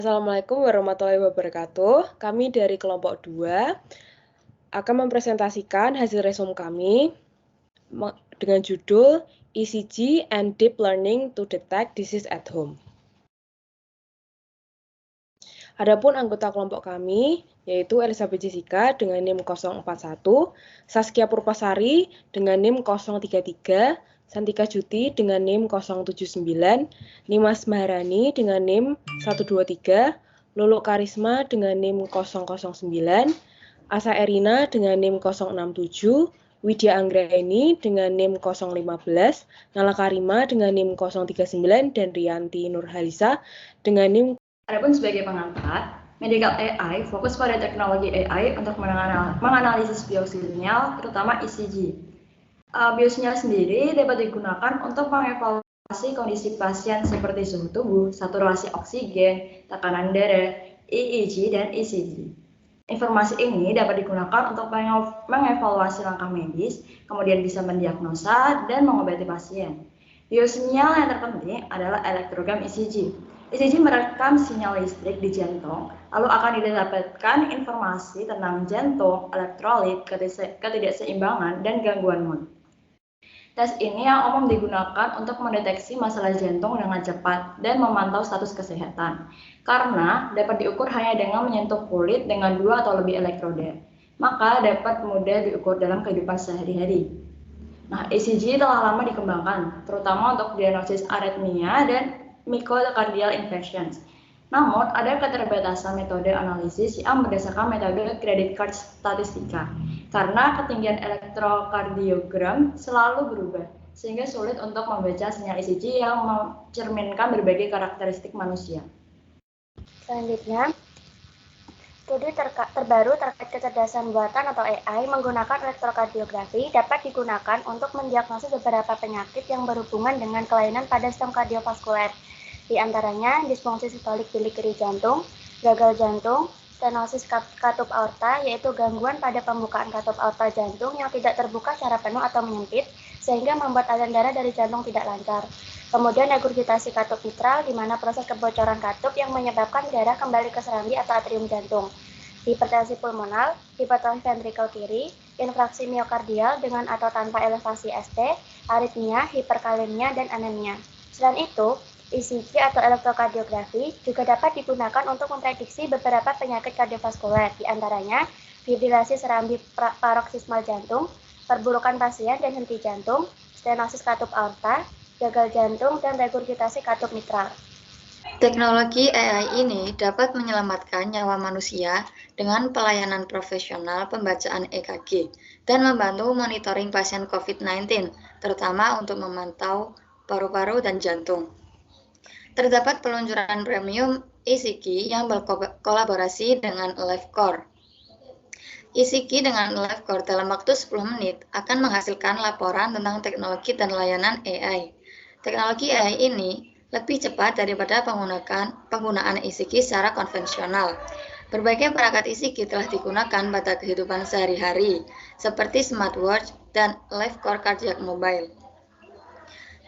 Assalamualaikum warahmatullahi wabarakatuh. Kami dari kelompok 2 akan mempresentasikan hasil resume kami dengan judul ECG and Deep Learning to Detect Disease at Home. Adapun anggota kelompok kami yaitu Elizabeth Jessica dengan NIM 041, Saskia Purpasari dengan NIM 033, Santika Juti dengan NIM 079, Nimas Maharani dengan NIM 123, Lulu Karisma dengan NIM 009, Asa Erina dengan NIM 067, Widya Anggraini dengan NIM 015, Nala Karima dengan NIM 039, dan Rianti Nurhalisa dengan NIM. Adapun sebagai pengantar, Medical AI fokus pada teknologi AI untuk menganalisis biosinyal, terutama ECG. Biosinyal sendiri dapat digunakan untuk mengevaluasi kondisi pasien seperti suhu tubuh, saturasi oksigen, tekanan darah, EEG, dan ECG. Informasi ini dapat digunakan untuk mengevaluasi langkah medis, kemudian bisa mendiagnosa dan mengobati pasien. Biosinyal yang terpenting adalah elektrogram ECG. ECG merekam sinyal listrik di jantung, lalu akan didapatkan informasi tentang jantung, elektrolit, ketidakseimbangan, dan gangguan mood. Tes ini yang umum digunakan untuk mendeteksi masalah jantung dengan cepat dan memantau status kesehatan, karena dapat diukur hanya dengan menyentuh kulit dengan 2 atau lebih elektroda, maka dapat mudah diukur dalam kehidupan sehari-hari. Nah, ECG telah lama dikembangkan, terutama untuk diagnosis aritmia dan myocardial infarctions. Namun, ada keterbatasan metode analisis yang berdasarkan metode credit card statistika, karena ketinggian elektrokardiogram selalu berubah, sehingga sulit untuk membaca sinyal ECG yang mencerminkan berbagai karakteristik manusia. Selanjutnya, studi terbaru terkait kecerdasan buatan atau AI menggunakan elektrokardiografi dapat digunakan untuk mendiagnosis beberapa penyakit yang berhubungan dengan kelainan pada sistem kardiovaskuler. Di antaranya, disfungsi sistolik bilik kiri jantung, gagal jantung, stenosis katup aorta, yaitu gangguan pada pembukaan katup aorta jantung yang tidak terbuka secara penuh atau menyempit, sehingga membuat aliran darah dari jantung tidak lancar. Kemudian regurgitasi katup mitral, di mana proses kebocoran katup yang menyebabkan darah kembali ke serambi atau atrium jantung. Hipertensi pulmonal, hipertensi ventrikel kiri, infraksi miokardial dengan atau tanpa elevasi ST, aritmia, hiperkalemia, dan anemia. Selain itu, ECG atau elektrokardiografi juga dapat digunakan untuk memprediksi beberapa penyakit kardiovaskuler, di antaranya fibrilasi serambi paroksismal jantung, perburukan pasien dan henti jantung, stenosis katup aorta, gagal jantung, dan regurgitasi katup mitral. Teknologi AI ini dapat menyelamatkan nyawa manusia dengan pelayanan profesional pembacaan EKG dan membantu monitoring pasien COVID-19, terutama untuk memantau paru-paru dan jantung. Terdapat peluncuran premium ECG yang berkolaborasi dengan LiveCore. ECG dengan LiveCore dalam waktu 10 menit akan menghasilkan laporan tentang teknologi dan layanan AI. Teknologi AI ini lebih cepat daripada penggunaan ECG secara konvensional. Berbagai perangkat ECG telah digunakan pada kehidupan sehari-hari, seperti smartwatch dan LiveCore Cardiac Mobile.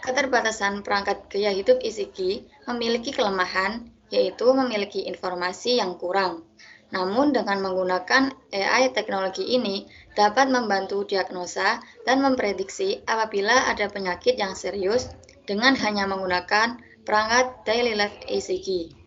Keterbatasan perangkat gaya hidup ECG memiliki kelemahan, yaitu memiliki informasi yang kurang. Namun dengan menggunakan AI teknologi ini dapat membantu diagnosa dan memprediksi apabila ada penyakit yang serius dengan hanya menggunakan perangkat daily life ECG.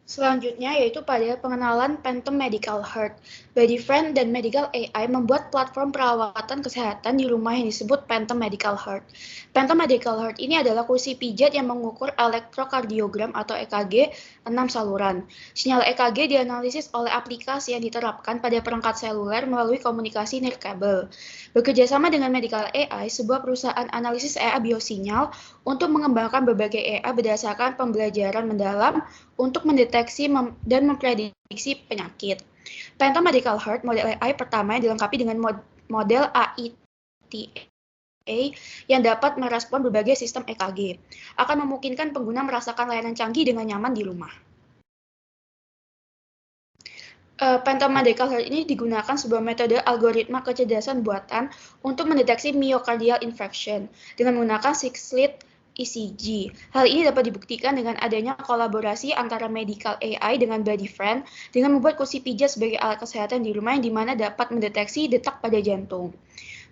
Selanjutnya yaitu pada pengenalan Phantom Medical Heart. Bodyfriend dan Medical AI membuat platform perawatan kesehatan di rumah yang disebut Phantom Medical Heart. Phantom Medical Heart ini adalah kursi pijat yang mengukur elektrokardiogram atau EKG 6 saluran. Sinyal EKG dianalisis oleh aplikasi yang diterapkan pada perangkat seluler melalui komunikasi nirkabel. Bekerjasama dengan Medical AI, sebuah perusahaan analisis AI biosinyal untuk mengembangkan berbagai AI berdasarkan pembelajaran mendalam untuk mendeteksi dan memprediksi penyakit. Phantom Medical Heart model AI pertama yang dilengkapi dengan model AITA yang dapat merespon berbagai sistem EKG, akan memungkinkan pengguna merasakan layanan canggih dengan nyaman di rumah. Phantom Medical Heart ini digunakan sebuah metode algoritma kecerdasan buatan untuk mendeteksi myocardial infarction dengan menggunakan 6-lead ECG. Hal ini dapat dibuktikan dengan adanya kolaborasi antara medical AI dengan BodyFriend dengan membuat kursi pijat sebagai alat kesehatan di rumah yang dimana dapat mendeteksi detak pada jantung.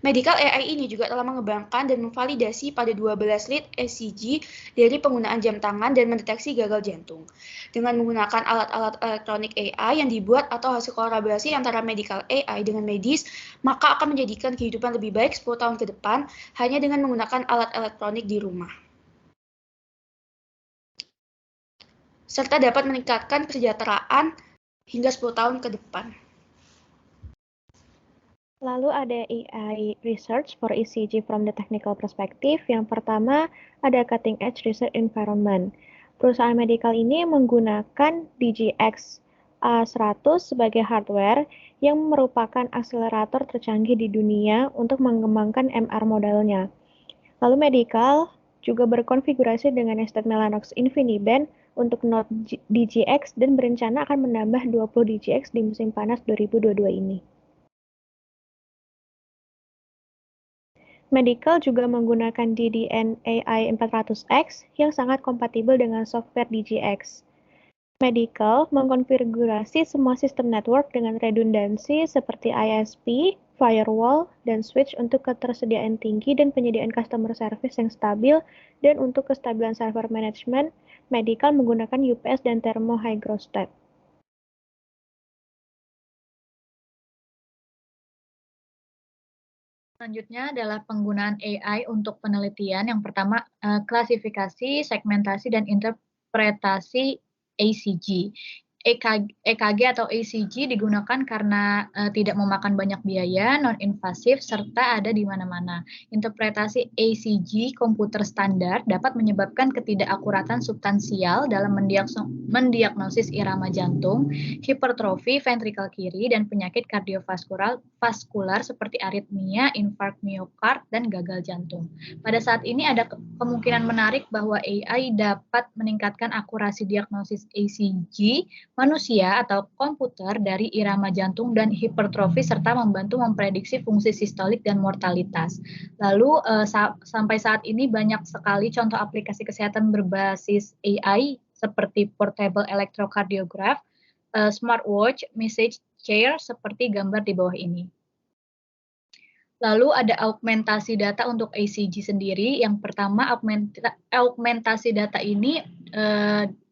Medical AI ini juga telah mengembangkan dan memvalidasi pada 12 lead ECG dari penggunaan jam tangan dan mendeteksi gagal jantung. Dengan menggunakan alat-alat elektronik AI yang dibuat atau hasil kolaborasi antara medical AI dengan medis, maka akan menjadikan kehidupan lebih baik 10 tahun ke depan hanya dengan menggunakan alat elektronik di rumah. Serta dapat meningkatkan kesejahteraan hingga 10 tahun ke depan. Lalu ada AI Research for ECG from the technical perspective. Yang pertama ada Cutting Edge Research Environment. Perusahaan medical ini menggunakan DGX A100 sebagai hardware yang merupakan akselerator tercanggih di dunia untuk mengembangkan MR modelnya. Lalu medical juga berkonfigurasi dengan estate Mellanox InfiniBand untuk node DGX dan berencana akan menambah 20 DGX di musim panas 2022 ini. Medical juga menggunakan DDN AI 400X yang sangat kompatibel dengan software DGX. Medical mengkonfigurasi semua sistem network dengan redundansi seperti ISP, firewall, dan switch untuk ketersediaan tinggi dan penyediaan customer service yang stabil, dan untuk kestabilan server management, Medical menggunakan UPS dan thermohygrostat. Selanjutnya adalah penggunaan AI untuk penelitian. Yang pertama, klasifikasi, segmentasi, dan interpretasi ECG. EKG atau ECG digunakan karena tidak memakan banyak biaya, non-invasif, serta ada di mana-mana. Interpretasi ECG komputer standar dapat menyebabkan ketidakakuratan substansial dalam mendiagnosis irama jantung, hipertrofi ventrikel kiri, dan penyakit kardiovaskular seperti aritmia, infark miokard, dan gagal jantung. Pada saat ini ada kemungkinan menarik bahwa AI dapat meningkatkan akurasi diagnosis ECG manusia atau komputer dari irama jantung dan hipertrofi serta membantu memprediksi fungsi sistolik dan mortalitas. Lalu sampai saat ini banyak sekali contoh aplikasi kesehatan berbasis AI seperti portable electrocardiograph, smartwatch, message chair seperti gambar di bawah ini. Lalu ada augmentasi data untuk ECG sendiri. Yang pertama, augmentasi data ini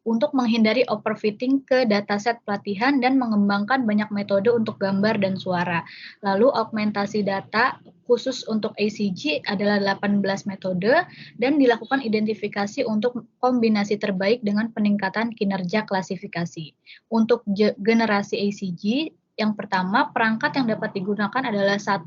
untuk menghindari overfitting ke dataset pelatihan dan mengembangkan banyak metode untuk gambar dan suara. Lalu augmentasi data khusus untuk ECG adalah 18 metode dan dilakukan identifikasi untuk kombinasi terbaik dengan peningkatan kinerja klasifikasi. Untuk generasi ECG, yang pertama, perangkat yang dapat digunakan adalah 1-6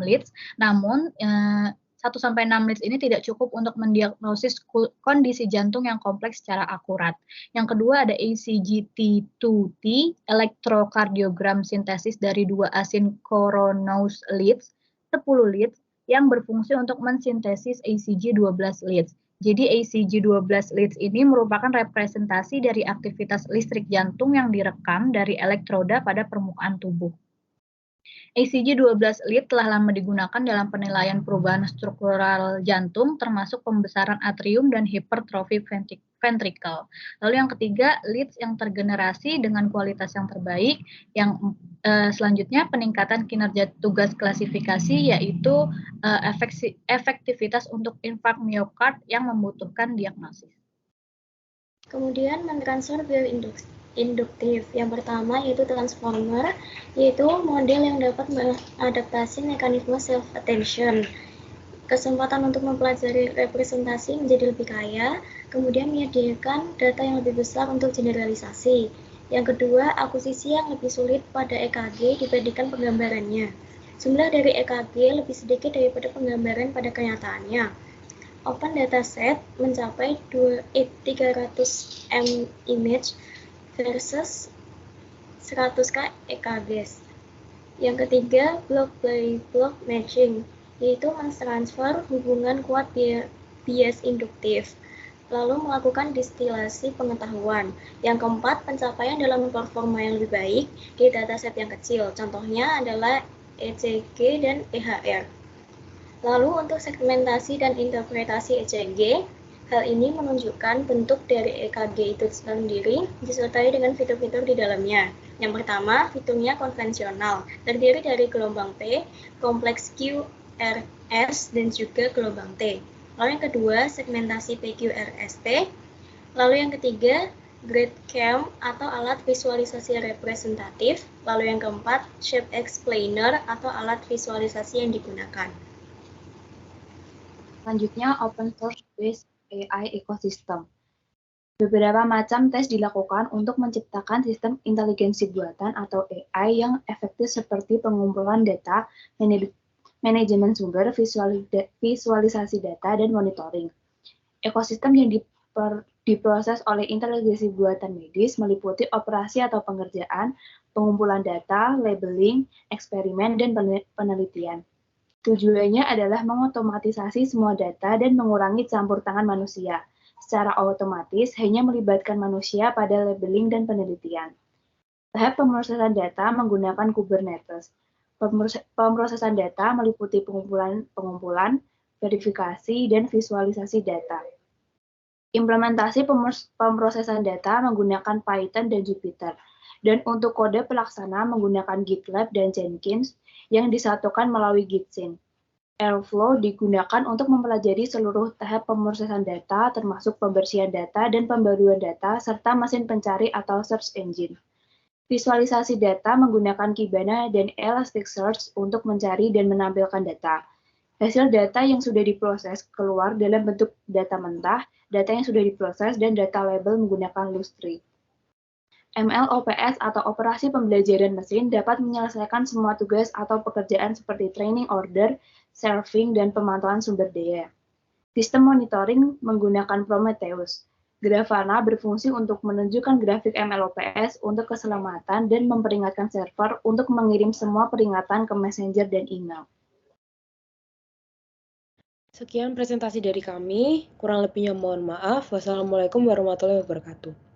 leads, namun 1-6 leads ini tidak cukup untuk mendiagnosis kondisi jantung yang kompleks secara akurat. Yang kedua ada ECG-T2T, elektrokardiogram sintesis dari 2 asynchronous leads, 10 leads, yang berfungsi untuk mensintesis ECG 12 leads. Jadi ECG 12 leads ini merupakan representasi dari aktivitas listrik jantung yang direkam dari elektroda pada permukaan tubuh. ECG 12 lead telah lama digunakan dalam penilaian perubahan struktural jantung termasuk pembesaran atrium dan hipertrofi ventricle. Lalu yang ketiga, leads yang tergenerasi dengan kualitas yang terbaik. Yang selanjutnya peningkatan kinerja tugas klasifikasi yaitu efektivitas untuk infark miokard yang membutuhkan diagnosis. Kemudian mentransfer bioinduktif. Yang pertama yaitu transformer, yaitu model yang dapat mengadaptasi mekanisme self-attention. Kesempatan untuk mempelajari representasi menjadi lebih kaya, kemudian menyediakan data yang lebih besar untuk generalisasi. Yang kedua, akuisisi yang lebih sulit pada EKG dibandingkan penggambarannya. Jumlah dari EKG lebih sedikit daripada penggambaran pada kenyataannya. Open dataset mencapai 300 M image versus 100K EKG. Yang ketiga, block by block matching, yaitu mentransfer hubungan kuat bias induktif. Lalu melakukan distilasi pengetahuan. Yang keempat, pencapaian dalam performa yang lebih baik di dataset yang kecil. Contohnya adalah ECG dan EHR. Lalu untuk segmentasi dan interpretasi ECG, hal ini menunjukkan bentuk dari EKG itu sendiri disertai dengan fitur-fitur di dalamnya. Yang pertama, fiturnya konvensional, terdiri dari gelombang P, kompleks Q, R, S, dan juga gelombang T. Lalu yang kedua, segmentasi PQRST. Lalu yang ketiga, Grid Cam atau alat visualisasi representatif. Lalu yang keempat, Shape Explainer atau alat visualisasi yang digunakan. Selanjutnya, Open Source Based AI Ecosystem. Beberapa macam tes dilakukan untuk menciptakan sistem inteligensi buatan atau AI yang efektif seperti pengumpulan data, manajemen sumber, visualisasi data, dan monitoring. Ekosistem yang diproses oleh inteligensi buatan medis meliputi operasi atau pengerjaan, pengumpulan data, labeling, eksperimen, dan penelitian. Tujuannya adalah mengotomatisasi semua data dan mengurangi campur tangan manusia. Secara otomatis hanya melibatkan manusia pada labeling dan penelitian. Tahap pemrosesan data menggunakan Kubernetes. Pemrosesan data meliputi pengumpulan, verifikasi, dan visualisasi data. Implementasi pemrosesan data menggunakan Python dan Jupyter. Dan untuk kode pelaksana menggunakan GitLab dan Jenkins yang disatukan melalui Gitsync. Airflow digunakan untuk mempelajari seluruh tahap pemrosesan data, termasuk pembersihan data dan pembaruan data, serta mesin pencari atau search engine. Visualisasi data menggunakan Kibana dan Elasticsearch untuk mencari dan menampilkan data. Hasil data yang sudah diproses keluar dalam bentuk data mentah, data yang sudah diproses, dan data label menggunakan Lustre. MLOps atau operasi pembelajaran mesin dapat menyelesaikan semua tugas atau pekerjaan seperti training order, serving, dan pemantauan sumber daya. Sistem monitoring menggunakan Prometheus. Grafana berfungsi untuk menunjukkan grafik MLOps untuk keselamatan dan memperingatkan server untuk mengirim semua peringatan ke Messenger dan email. Sekian presentasi dari kami, kurang lebihnya mohon maaf. Wassalamualaikum warahmatullahi wabarakatuh.